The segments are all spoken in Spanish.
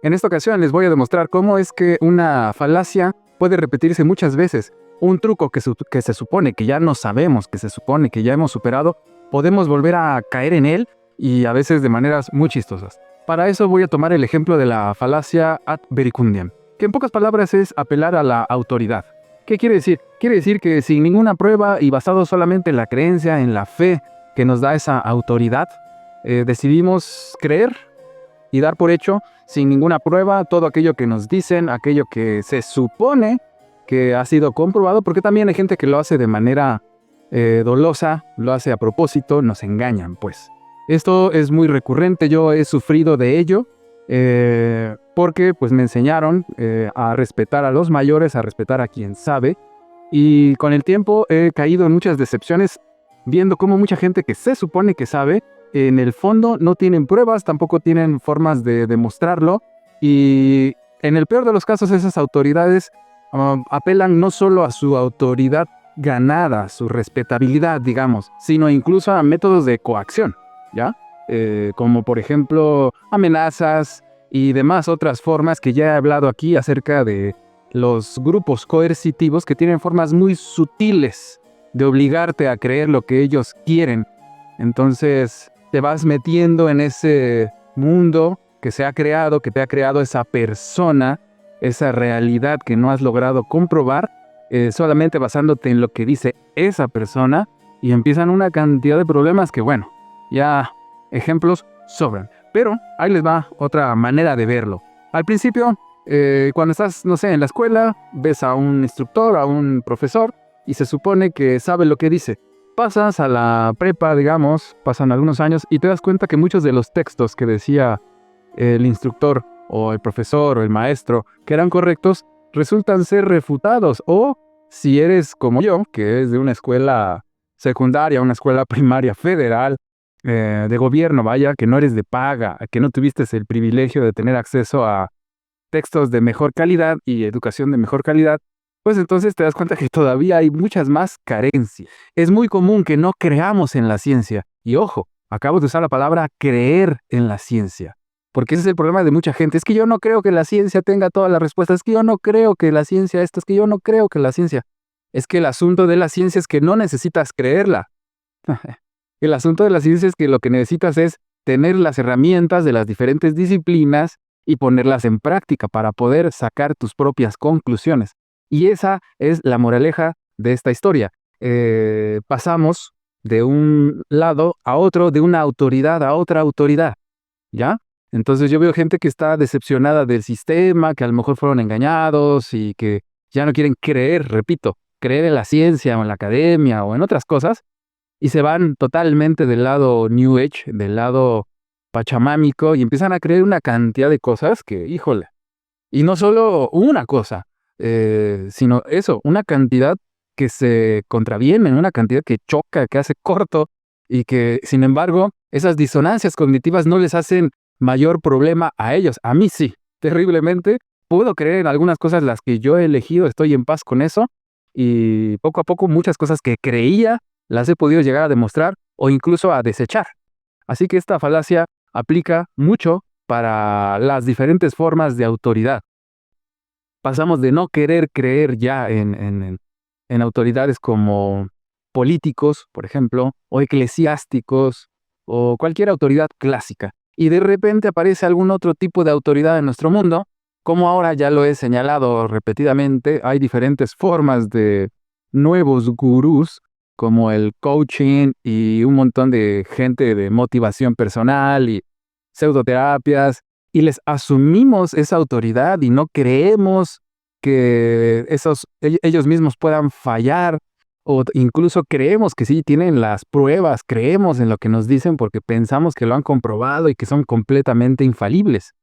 En esta ocasión les voy a demostrar cómo es que una falacia puede repetirse muchas veces. Un truco que se supone que ya no sabemos, que se supone que ya hemos superado, podemos volver a caer en él y a veces de maneras muy chistosas. Para eso voy a tomar el ejemplo de la falacia ad verecundiam, que en pocas palabras es apelar a la autoridad. ¿Qué quiere decir? Quiere decir que sin ninguna prueba y basado solamente en la creencia, en la fe que nos da esa autoridad, decidimos creer y dar por hecho, sin ninguna prueba, todo aquello que nos dicen, aquello que se supone que ha sido comprobado, porque también hay gente que lo hace de manera dolosa, lo hace a propósito, nos engañan, pues. Esto es muy recurrente, yo he sufrido de ello, porque pues me enseñaron a respetar a los mayores, a respetar a quien sabe, y con el tiempo he caído en muchas decepciones, viendo cómo mucha gente que se supone que sabe, en el fondo no tienen pruebas, tampoco tienen formas de demostrarlo, y en el peor de los casos esas autoridades apelan no solo a su autoridad ganada, su respetabilidad, digamos, sino incluso a métodos de coacción, ¿ya? Como por ejemplo amenazas y demás otras formas que ya he hablado aquí acerca de los grupos coercitivos que tienen formas muy sutiles de obligarte a creer lo que ellos quieren. Entonces te vas metiendo en ese mundo que se ha creado, que te ha creado esa persona, esa realidad que no has logrado comprobar, solamente basándote en lo que dice esa persona, y empiezan una cantidad de problemas que, bueno, ya ejemplos sobran. Pero ahí les va otra manera de verlo. Al principio, cuando estás, no sé, en la escuela, ves a un instructor, a un profesor, y se supone que sabe lo que dice. Pasas a la prepa, digamos, pasan algunos años, y te das cuenta que muchos de los textos que decía el instructor, o el profesor, o el maestro, que eran correctos, resultan ser refutados. O si eres como yo, que es de una escuela secundaria, una escuela primaria federal, de gobierno, vaya, que no eres de paga, que no tuviste el privilegio de tener acceso a textos de mejor calidad y educación de mejor calidad, pues entonces te das cuenta que todavía hay muchas más carencias. Es muy común que no creamos en la ciencia. Y ojo, acabo de usar la palabra creer en la ciencia. Porque ese es el problema de mucha gente. Es que yo no creo que la ciencia tenga todas las respuestas. Es que yo no creo que la ciencia esto. Es que yo no creo que la ciencia. Es que el asunto de la ciencia es que no necesitas creerla. El asunto de la ciencia es que lo que necesitas es tener las herramientas de las diferentes disciplinas y ponerlas en práctica para poder sacar tus propias conclusiones. Y esa es la moraleja de esta historia. Pasamos de un lado a otro, de una autoridad a otra autoridad, ¿ya? Entonces yo veo gente que está decepcionada del sistema, que a lo mejor fueron engañados y que ya no quieren creer, repito, creer en la ciencia o en la academia o en otras cosas, y se van totalmente del lado New Age, del lado pachamámico, y empiezan a creer una cantidad de cosas que, híjole, y no solo una cosa, sino eso, una cantidad que se contraviene, una cantidad que choca, que hace corto, y que, sin embargo, esas disonancias cognitivas no les hacen mayor problema a ellos. A mí sí, terriblemente. Puedo creer en algunas cosas las que yo he elegido, estoy en paz con eso, y poco a poco muchas cosas que creía las he podido llegar a demostrar o incluso a desechar. Así que esta falacia aplica mucho para las diferentes formas de autoridad. Pasamos de no querer creer ya en autoridades como políticos, por ejemplo, o eclesiásticos, o cualquier autoridad clásica. Y de repente aparece algún otro tipo de autoridad en nuestro mundo, como ahora ya lo he señalado repetidamente, hay diferentes formas de nuevos gurús, como el coaching y un montón de gente de motivación personal y pseudoterapias, y les asumimos esa autoridad y no creemos que ellos mismos puedan fallar, o incluso creemos que sí tienen las pruebas, creemos en lo que nos dicen porque pensamos que lo han comprobado y que son completamente infalibles.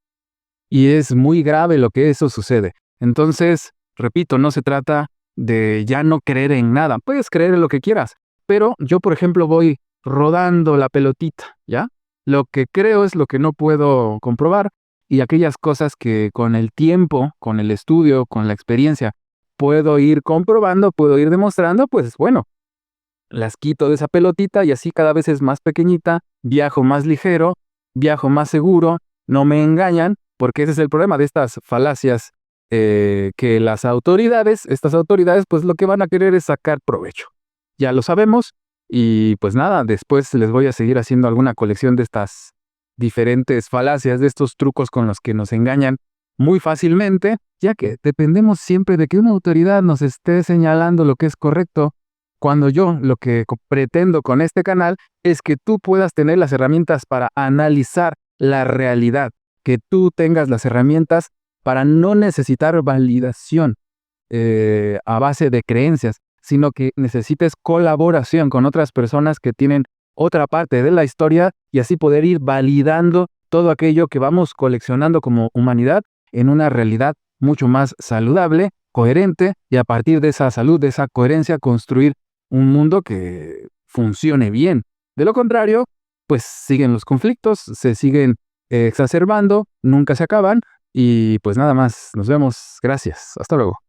Y es muy grave lo que eso sucede. Entonces, repito, no se trata de ya no creer en nada. Puedes creer en lo que quieras, pero yo, por ejemplo, voy rodando la pelotita, ¿ya? Lo que creo es lo que no puedo comprobar, y aquellas cosas que con el tiempo, con el estudio, con la experiencia, puedo ir comprobando, puedo ir demostrando, pues bueno, las quito de esa pelotita y así cada vez es más pequeñita, viajo más ligero, viajo más seguro, no me engañan porque ese es el problema de estas falacias, que estas autoridades, pues lo que van a querer es sacar provecho. Ya lo sabemos, y pues nada, después les voy a seguir haciendo alguna colección de estas diferentes falacias, de estos trucos con los que nos engañan muy fácilmente, ya que dependemos siempre de que una autoridad nos esté señalando lo que es correcto, cuando yo lo que pretendo con este canal es que tú puedas tener las herramientas para analizar la realidad, que tú tengas las herramientas para no necesitar validación a base de creencias, sino que necesites colaboración con otras personas que tienen otra parte de la historia y así poder ir validando todo aquello que vamos coleccionando como humanidad en una realidad mucho más saludable, coherente, y a partir de esa salud, de esa coherencia, construir un mundo que funcione bien. De lo contrario, pues siguen los conflictos, se siguen exacerbando, nunca se acaban, y pues nada más. Nos vemos. Gracias. Hasta luego.